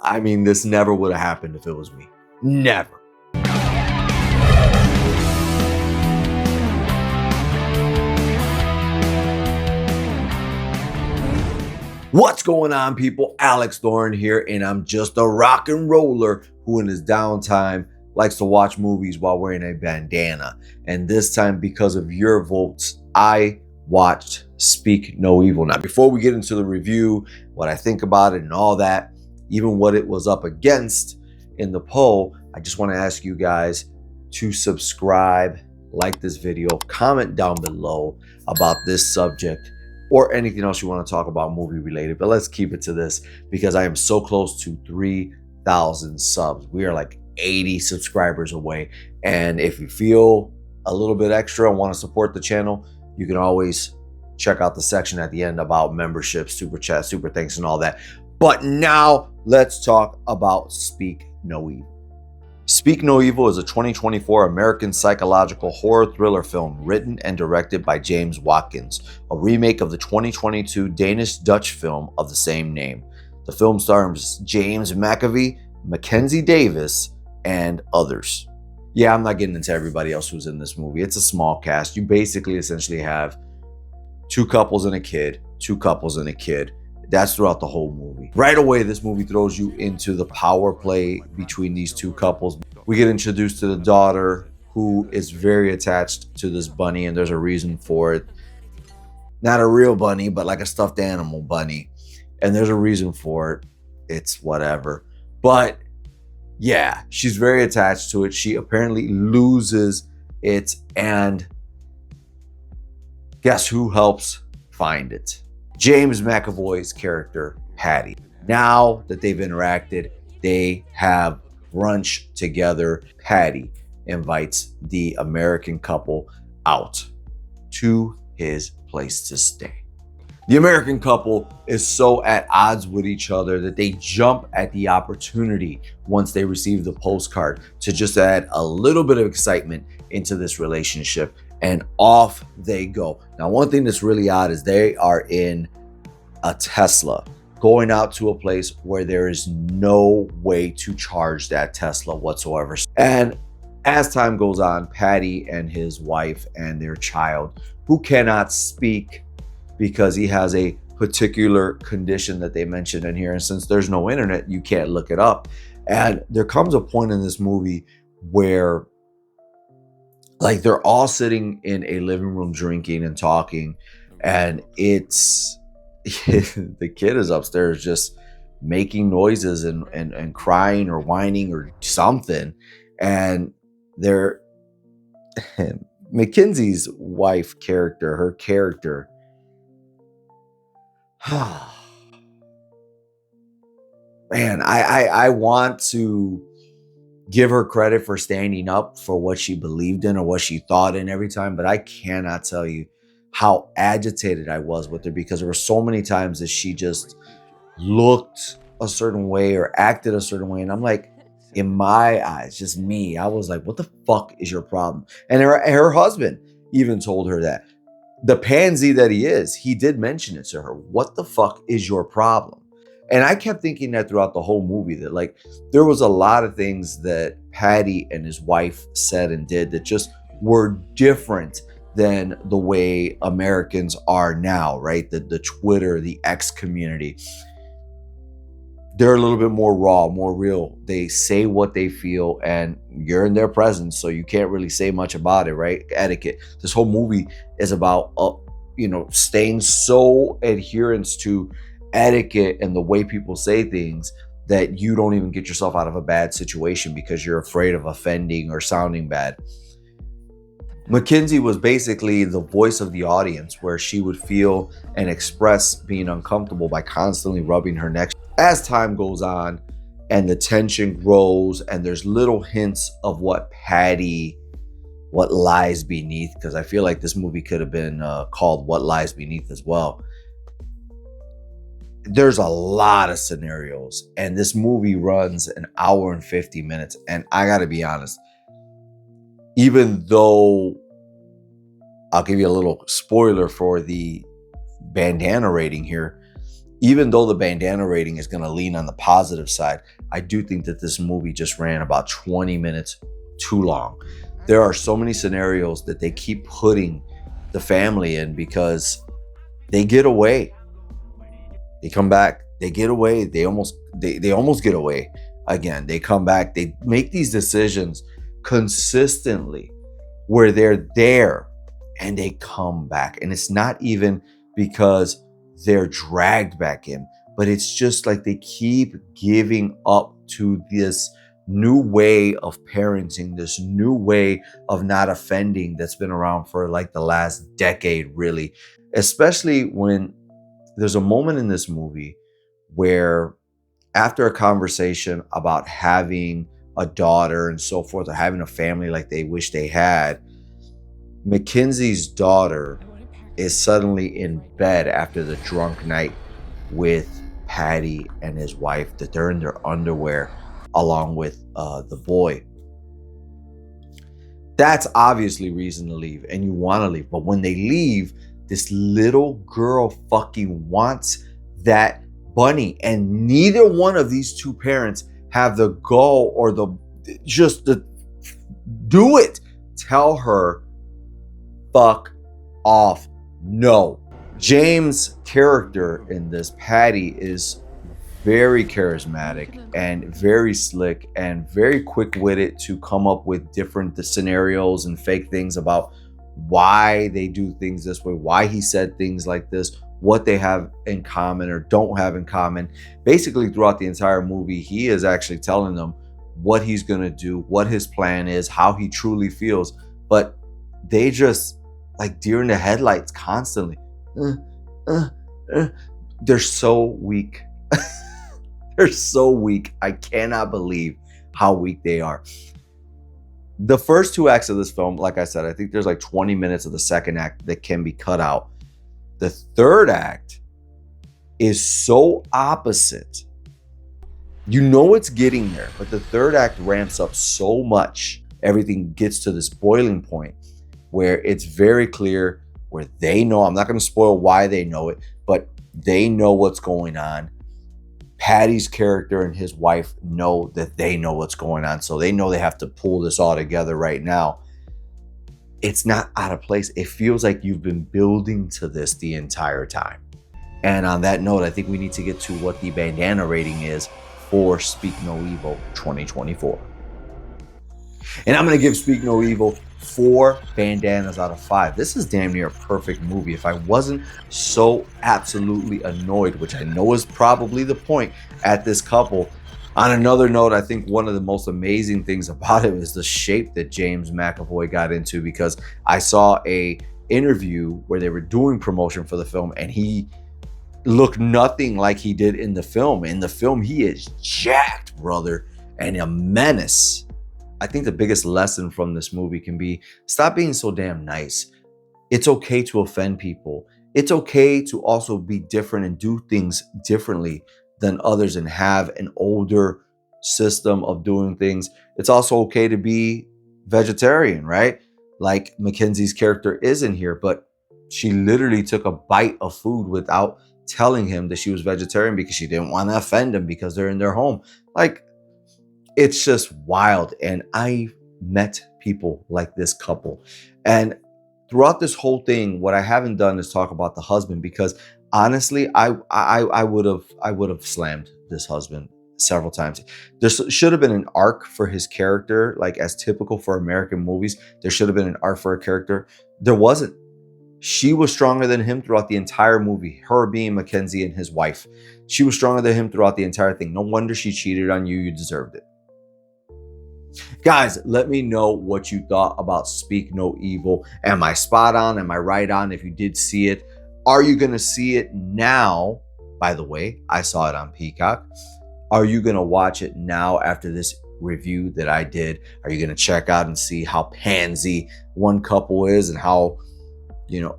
I mean, this never would have happened if it was me. Never. What's going on, people? Alex Thorn here, and I'm just a rock and roller who in his downtime likes to watch movies while wearing a bandana. And this time, because of your votes, I watched Speak No Evil. Now, before we get into the review, what I think about it and all that, even what it was up against in the poll, I just want to ask you guys to subscribe, like this video, comment down below about this subject or anything else you want to talk about movie related. But let's keep it to this because I am so close to 3,000 subs. We are like 80 subscribers away. And if you feel a little bit extra and want to support the channel, you can always check out the section at the end about membership, super chat, super thanks, and all that. But now let's talk about Speak No Evil. Speak No Evil is a 2024 American psychological horror thriller film written and directed by James Watkins, a remake of the 2022 Danish-Dutch film of the same name. The film stars James McAvoy, Mackenzie Davis, and others. Yeah, I'm not getting into everybody else who's in this movie. It's a small cast. You basically essentially have two couples and a kid. That's throughout the whole movie. Right away, this movie throws you into the power play between these two couples. We get introduced to the daughter who is very attached to this bunny, and there's a reason for it. Not a real bunny, but like a stuffed animal bunny. And there's a reason for it. It's whatever. But yeah, she's very attached to it. She apparently loses it, and guess who helps find it? James McAvoy's character, Patty. Now that they've interacted, they have brunch together. Patty invites the American couple out to his place to stay. The American couple is so at odds with each other that they jump at the opportunity once they receive the postcard to just add a little bit of excitement into this relationship, and off they go. Now, one thing that's really odd is they are in a Tesla going out to a place where there is no way to charge that Tesla whatsoever. And as time goes on, Patty and his wife and their child, who cannot speak because he has a particular condition that they mentioned in here, and since there's no internet, you can't look it up. And there comes a point in this movie where like they're all sitting in a living room drinking and talking, and it's the kid is upstairs just making noises and crying or whining or something. And they're Mackenzie's wife character, her character, man, I want to give her credit for standing up for what she believed in or what she thought in every time, but I cannot tell you how agitated I was with her because there were so many times that she just looked a certain way or acted a certain way, and I'm like, in my eyes, just me, I was like, what the fuck is your problem? And her husband even told her that. The pansy that he is, he did mention it to her. What the fuck is your problem? And I kept thinking that throughout the whole movie, that like there was a lot of things that Patty and his wife said and did that just were different than the way Americans are now, right? The Twitter, the X community. They're a little bit more raw, more real. They say what they feel, and you're in their presence, so you can't really say much about it, right? Etiquette. This whole movie is about, staying so adherence to etiquette and the way people say things that you don't even get yourself out of a bad situation because you're afraid of offending or sounding bad. Mackenzie was basically the voice of the audience, where she would feel and express being uncomfortable by constantly rubbing her neck. As time goes on and the tension grows and there's little hints of what lies beneath, because I feel like this movie could have been called What Lies Beneath as well. There's a lot of scenarios, and this movie runs an hour and 50 minutes. And I gotta be honest, even though I'll give you a little spoiler for the bandana rating here, even though the bandana rating is going to lean on the positive side, I do think that this movie just ran about 20 minutes too long. There are so many scenarios that they keep putting the family in because they get away. They come back, they get away, they almost get away again. They come back, they make these decisions consistently where they're there and they come back. And it's not even because they're dragged back in, but it's just like they keep giving up to this new way of parenting, this new way of not offending that's been around for like the last decade, really. Especially when there's a moment in this movie where after a conversation about having a daughter and so forth, or having a family like they wish they had, Mackenzie's daughter is suddenly in bed after the drunk night with Patty and his wife, that they're in their underwear along with the boy. That's obviously reason to leave, and you want to leave. But when they leave, this little girl fucking wants that bunny, and neither one of these two parents have the gall or the do it. Tell her, fuck off. No. James' character in this, Patty, is very charismatic and very slick and very quick-witted to come up with different scenarios and fake things about why they do things this way, why he said things like this, what they have in common or don't have in common. Basically, throughout the entire movie, he is actually telling them what he's going to do, what his plan is, how he truly feels. But they just like deer in the headlights constantly. They're so weak. They're so weak. I cannot believe how weak they are. The first two acts of this film, like I said, I think there's like 20 minutes of the second act that can be cut out. The third act is so opposite. You know it's getting there, but the third act ramps up so much. Everything gets to this boiling point where it's very clear, where they know, I'm not going to spoil why they know it, but they know what's going on. Patty's character and his wife know that they know what's going on, so they know they have to pull this all together right now. It's not out of place. It feels like you've been building to this the entire time. And on that note, I think we need to get to what the bandana rating is for Speak No Evil 2024. And I'm going to give Speak No Evil 4 bandanas out of 5. This is damn near a perfect movie. If I wasn't so absolutely annoyed, which I know is probably the point, at this couple. On another note, I think one of the most amazing things about it is the shape that James McAvoy got into, because I saw a interview where they were doing promotion for the film and he looked nothing like he did in the film. In the film, he is jacked, brother, and a menace. I think the biggest lesson from this movie can be, stop being so damn nice. It's okay to offend people. It's okay to also be different and do things differently than others and have an older system of doing things. It's also okay to be vegetarian, right? Like Mackenzie's character is in here, but she literally took a bite of food without telling him that she was vegetarian because she didn't want to offend him because they're in their home. Like, it's just wild. And I met people like this couple. And throughout this whole thing, what I haven't done is talk about the husband, because honestly, I would have slammed this husband several times. There should have been an arc for his character, like as typical for American movies. There should have been an arc for a character. There wasn't. She was stronger than him throughout the entire movie, her being Mackenzie and his wife. She was stronger than him throughout the entire thing. No wonder she cheated on you. You deserved it. Guys, let me know what you thought about Speak No Evil. Am I spot on? Am I right on? If you did see it, are you going to see it now? By the way, I saw it on Peacock. Are you going to watch it now after this review that I did? Are you going to check out and see how pansy one couple is and how,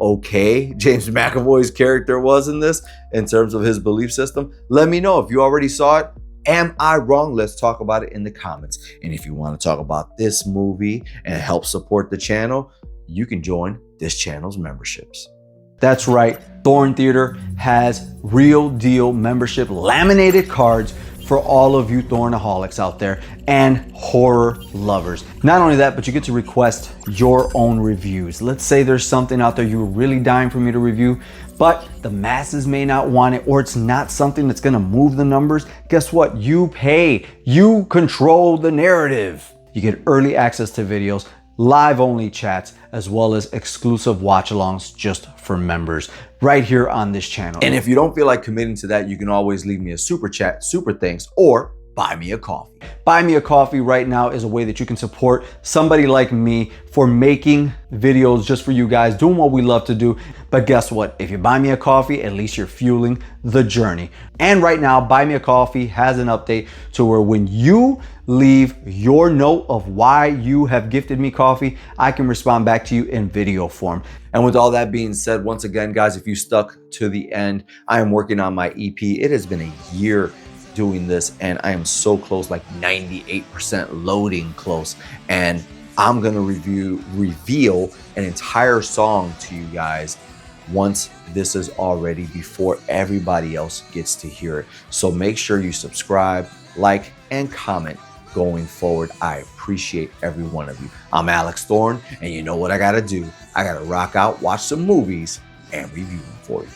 okay James McAvoy's character was in this in terms of his belief system? Let me know if you already saw it. Am I wrong? Let's talk about it in the comments. And if you want to talk about this movie and help support the channel, you can join this channel's memberships. That's right, Thorn Theater has real deal membership laminated cards for all of you Thornaholics out there and horror lovers. Not only that, but you get to request your own reviews. Let's say there's something out there you're really dying for me to review, but the masses may not want it, or it's not something that's gonna move the numbers. Guess what? You pay, you control the narrative. You get early access to videos, live only chats, as well as exclusive watch alongs just for members right here on this channel. And if you don't feel like committing to that, you can always leave me a super chat, super thanks, or buy me a coffee. Buy me a coffee right now is a way that you can support somebody like me for making videos just for you guys, doing what we love to do. But guess what? If you buy me a coffee, at least you're fueling the journey. And right now, Buy Me a Coffee has an update to where when you leave your note of why you have gifted me coffee, I can respond back to you in video form. And with all that being said, once again, guys, if you stuck to the end, I am working on my EP. It has been a year doing this, and I am so close, like 98% loading close. And I'm gonna reveal an entire song to you guys once this is already, before everybody else gets to hear it. So make sure you subscribe, like, and comment going forward. I appreciate every one of you. I'm Alex Thorn, and you know what I gotta do? I gotta rock out, watch some movies, and review them for you.